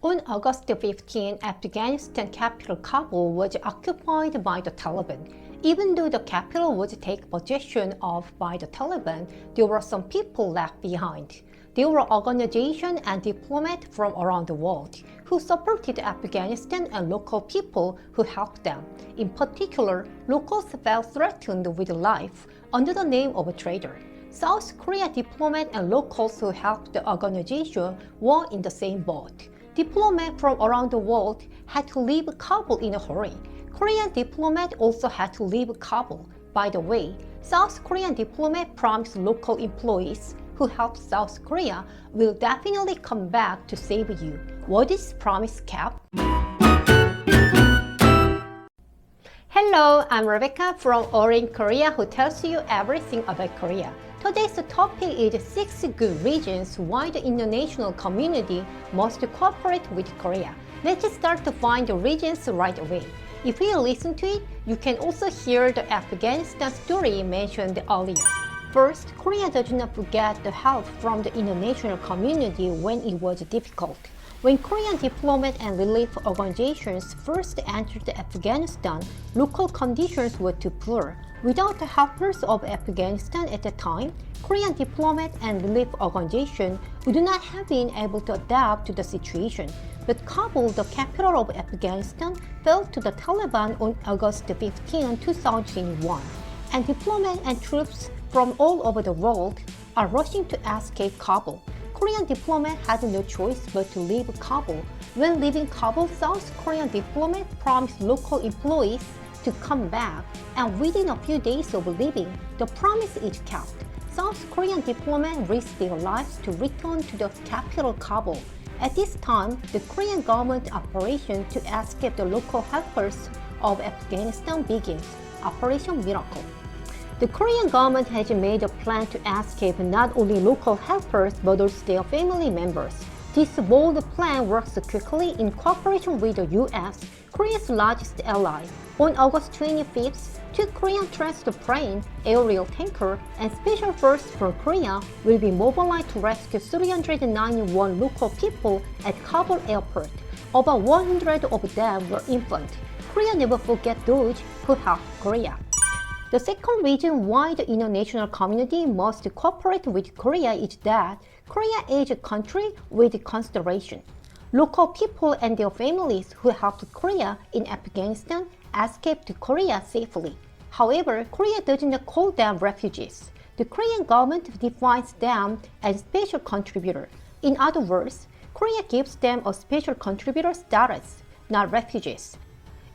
On August 15, Afghanistan capital Kabul was occupied by the Taliban. Even though the capital was taken possession of by the Taliban, there were some people left behind. There were organizations and diplomats from around the world who supported Afghanistan and local people who helped them. In particular, locals felt threatened with life under the name of a traitor. South Korea diplomats and locals who helped the organization were in the same boat. Diplomats from around the world had to leave Kabul in a hurry. Korean diplomats also had to leave Kabul. By the way, South Korean diplomats promised local employees who helped South Korea will definitely come back to save you. Was this promise kept? Hello, I'm Rebecca from Orin Korea who tells you everything about Korea. Today's topic is 6 good reasons why the international community must cooperate with Korea. Let's start to find the reasons right away. If you listen to it, you can also hear the Afghanistan story mentioned earlier. First, Korea does not forget the help from the international community when it was difficult. When Korean diplomats and relief organizations first entered Afghanistan, local conditions were too poor. Without the helpers of Afghanistan at the time, Korean diplomats and relief organizations would not have been able to adapt to the situation. But Kabul, the capital of Afghanistan, fell to the Taliban on August 15, 2001, and diplomats and troops from all over the world are rushing to escape Kabul. Korean diplomats had no choice but to leave Kabul. When leaving Kabul, South Korean diplomats promised local employees to come back, and within a few days of leaving, the promise is kept. South Korean diplomats risked their lives to return to the capital Kabul. At this time, the Korean government operation to escape the local helpers of Afghanistan begins, Operation Miracle. The Korean government has made a plan to escape not only local helpers but also their family members. This bold plan works quickly in cooperation with the US, Korea's largest ally. On August 25th, 2 Korean transport planes, aerial tanker, and special forces from Korea will be mobilized to rescue 391 local people at Kabul airport. About 100 of them were infants. Korea never forget those who helped Korea. The second reason why the international community must cooperate with Korea is that Korea is a country with consideration. Local people and their families who helped Korea in Afghanistan escaped to Korea safely. However, Korea does not call them refugees. The Korean government defines them as special contributor. In other words, Korea gives them a special contributor status, not refugees.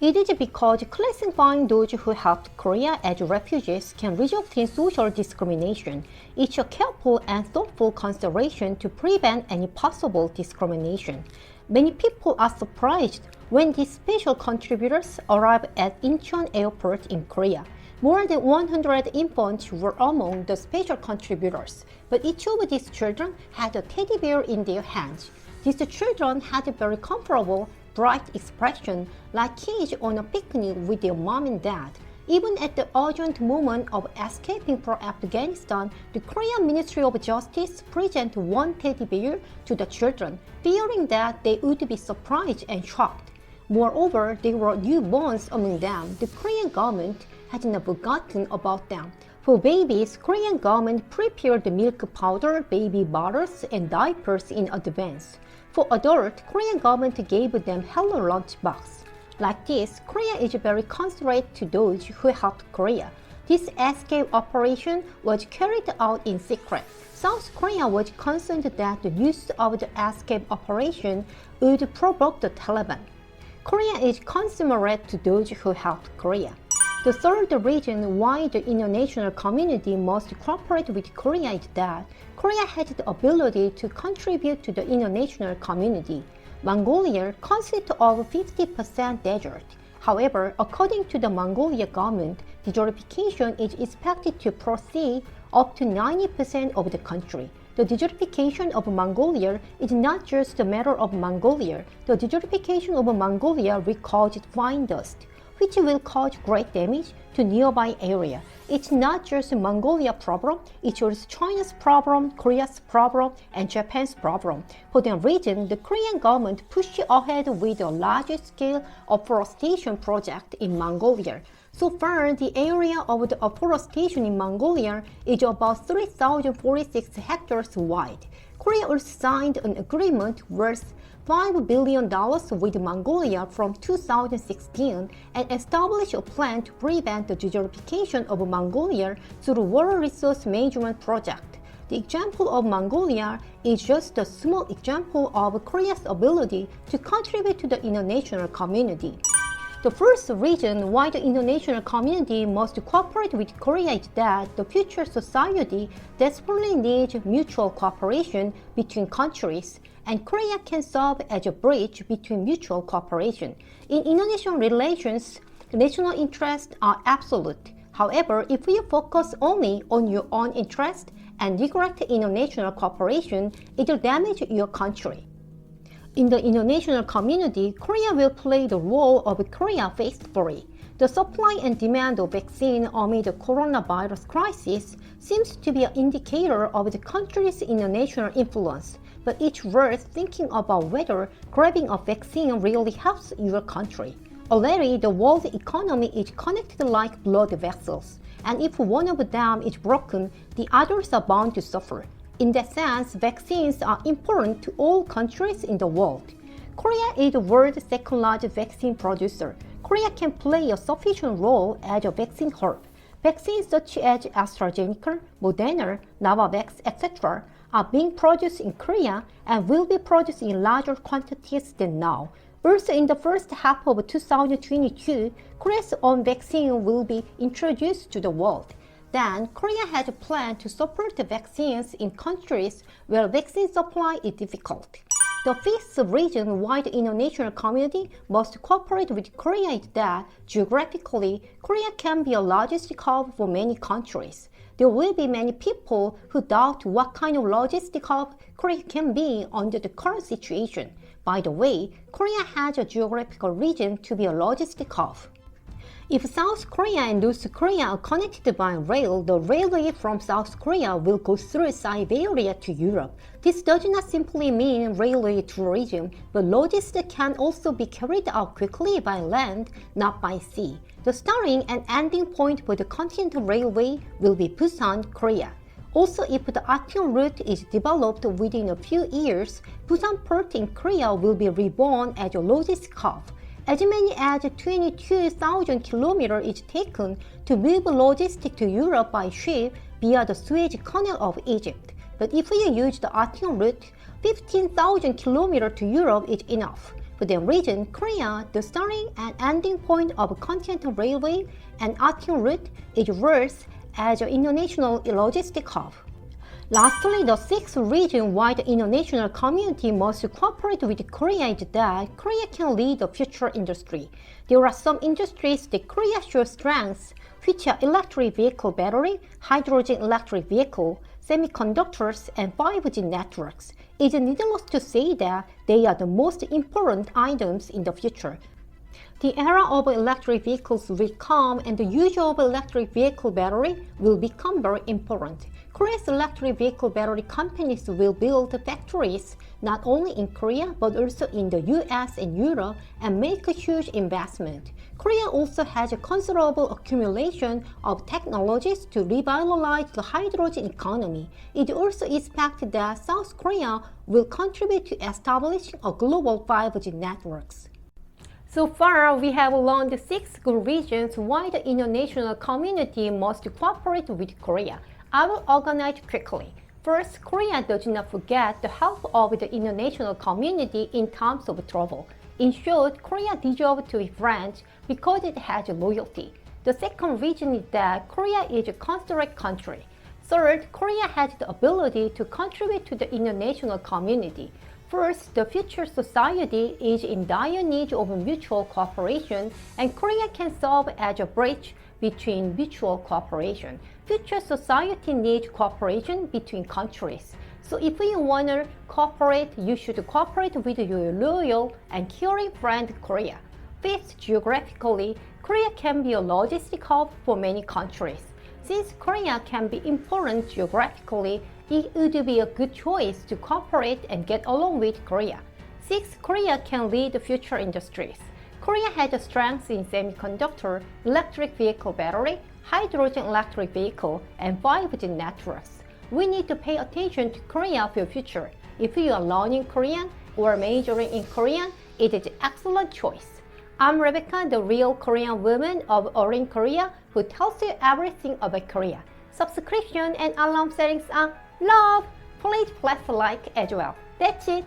It is because classifying those who helped Korea as refugees can result in social discrimination. It's a careful and thoughtful consideration to prevent any possible discrimination. Many people are surprised when these special contributors arrive at Incheon Airport in Korea. More than 100 infants were among the special contributors, but each of these children had a teddy bear in their hands. These children had a very comfortable, bright expression like kids on a picnic with their mom and dad. Even at the urgent moment of escaping from Afghanistan, the Korean Ministry of Justice presented one teddy bear to the children, fearing that they would be surprised and shocked. Moreover, there were newborns among them. The Korean government had not forgotten about them. For babies, Korean government prepared the milk powder, baby bottles, and diapers in advance. For adults, Korean government gave them Hello Lunch box. Like this, Korea is very considerate to those who helped Korea. This escape operation was carried out in secret. South Korea was concerned that the news of the escape operation would provoke the Taliban. Korea is considerate to those who helped Korea. The third reason why the international community must cooperate with Korea is that Korea has the ability to contribute to the international community. Mongolia consists of 50% desert. However, according to the Mongolia government, desertification is expected to proceed up to 90% of the country. The desertification of Mongolia is not just a matter of Mongolia. The desertification of Mongolia will cause fine dust, which will cause great damage to nearby area. It's not just Mongolia's problem, it's also China's problem, Korea's problem, and Japan's problem. For that reason, the Korean government pushed ahead with a large-scale afforestation project in Mongolia. So far, the area of the afforestation in Mongolia is about 3,046 hectares wide. Korea also signed an agreement worth $5 billion with Mongolia from 2016 and established a plan to prevent the desertification of Mongolia through water resource management project. The example of Mongolia is just a small example of Korea's ability to contribute to the international community. The first reason why the international community must cooperate with Korea is that the future society desperately needs mutual cooperation between countries, and Korea can serve as a bridge between mutual cooperation. In international relations, national interests are absolute. However, if you focus only on your own interest and neglect international cooperation, it will damage your country. In the international community, Korea will play the role of Korea faithfully. The supply and demand of vaccine amid the coronavirus crisis seems to be an indicator of the country's international influence, but it's worth thinking about whether grabbing a vaccine really helps your country. Already, the world economy is connected like blood vessels, and if one of them is broken, the others are bound to suffer. In that sense, vaccines are important to all countries in the world. Korea is the world's second-largest vaccine producer. Korea can play a sufficient role as a vaccine hub. Vaccines such as AstraZeneca, Moderna, Novavax, etc. are being produced in Korea and will be produced in larger quantities than now. Also, in the first half of 2022, Korea's own vaccine will be introduced to the world. Then, Korea has a plan to support the vaccines in countries where vaccine supply is difficult. The fifth reason why the international community must cooperate with Korea is that, geographically, Korea can be a logistic hub for many countries. There will be many people who doubt what kind of logistic hub Korea can be under the current situation. By the way, Korea has a geographical region to be a logistic hub. If South Korea and North Korea are connected by rail, the railway from South Korea will go through Siberia to Europe. This does not simply mean railway tourism, but logistics can also be carried out quickly by land, not by sea. The starting and ending point for the Continental Railway will be Busan, Korea. Also, if the Acheon route is developed within a few years, Busan Port in Korea will be reborn as a logistic hub. As many as 22,000 kilometers is taken to move logistics to Europe by ship via the Suez Canal of Egypt. But if you use the Acheon route, 15,000 kilometers to Europe is enough. For that reason, Korea, the starting and ending point of Continental Railway and Acheon route, is worth as an international logistic hub. Lastly, the sixth reason why the international community must cooperate with Korea is that Korea can lead the future industry. There are some industries that Korea shows strengths, which are electric vehicle battery, hydrogen electric vehicle, semiconductors, and 5G networks. It is needless to say that they are the most important items in the future. The era of electric vehicles will come and the use of electric vehicle battery will become very important. Korea's electric vehicle battery companies will build factories not only in Korea but also in the US and Europe and make a huge investment. Korea also has a considerable accumulation of technologies to revitalize the hydrogen economy. It also expected that South Korea will contribute to establishing a global 5G networks. So far, we have learned 6 good reasons why the international community must cooperate with Korea. I will organize quickly. First, Korea does not forget the help of the international community in times of trouble. In short, Korea deserves to be friends because it has loyalty. The second reason is that Korea is a considerate country. Third, Korea has the ability to contribute to the international community. First, the future society is in dire need of mutual cooperation, and Korea can serve as a bridge between mutual cooperation. Future society needs cooperation between countries. So if you want to cooperate, you should cooperate with your loyal and caring friend Korea. Fifth, geographically, Korea can be a logistic hub for many countries. since Korea can be important geographically, it would be a good choice to cooperate and get along with Korea. 6. Korea can lead the future industries. Korea has a strength in semiconductor, electric vehicle battery, hydrogen electric vehicle, and 5G networks. We need to pay attention to Korea for the future. If you are learning Korean or majoring in Korean, it is an excellent choice. I'm Rebecca, the real Korean woman of Orange Korea, who tells you everything about Korea. Subscription and alarm settings are love. Please press like as well. That's it.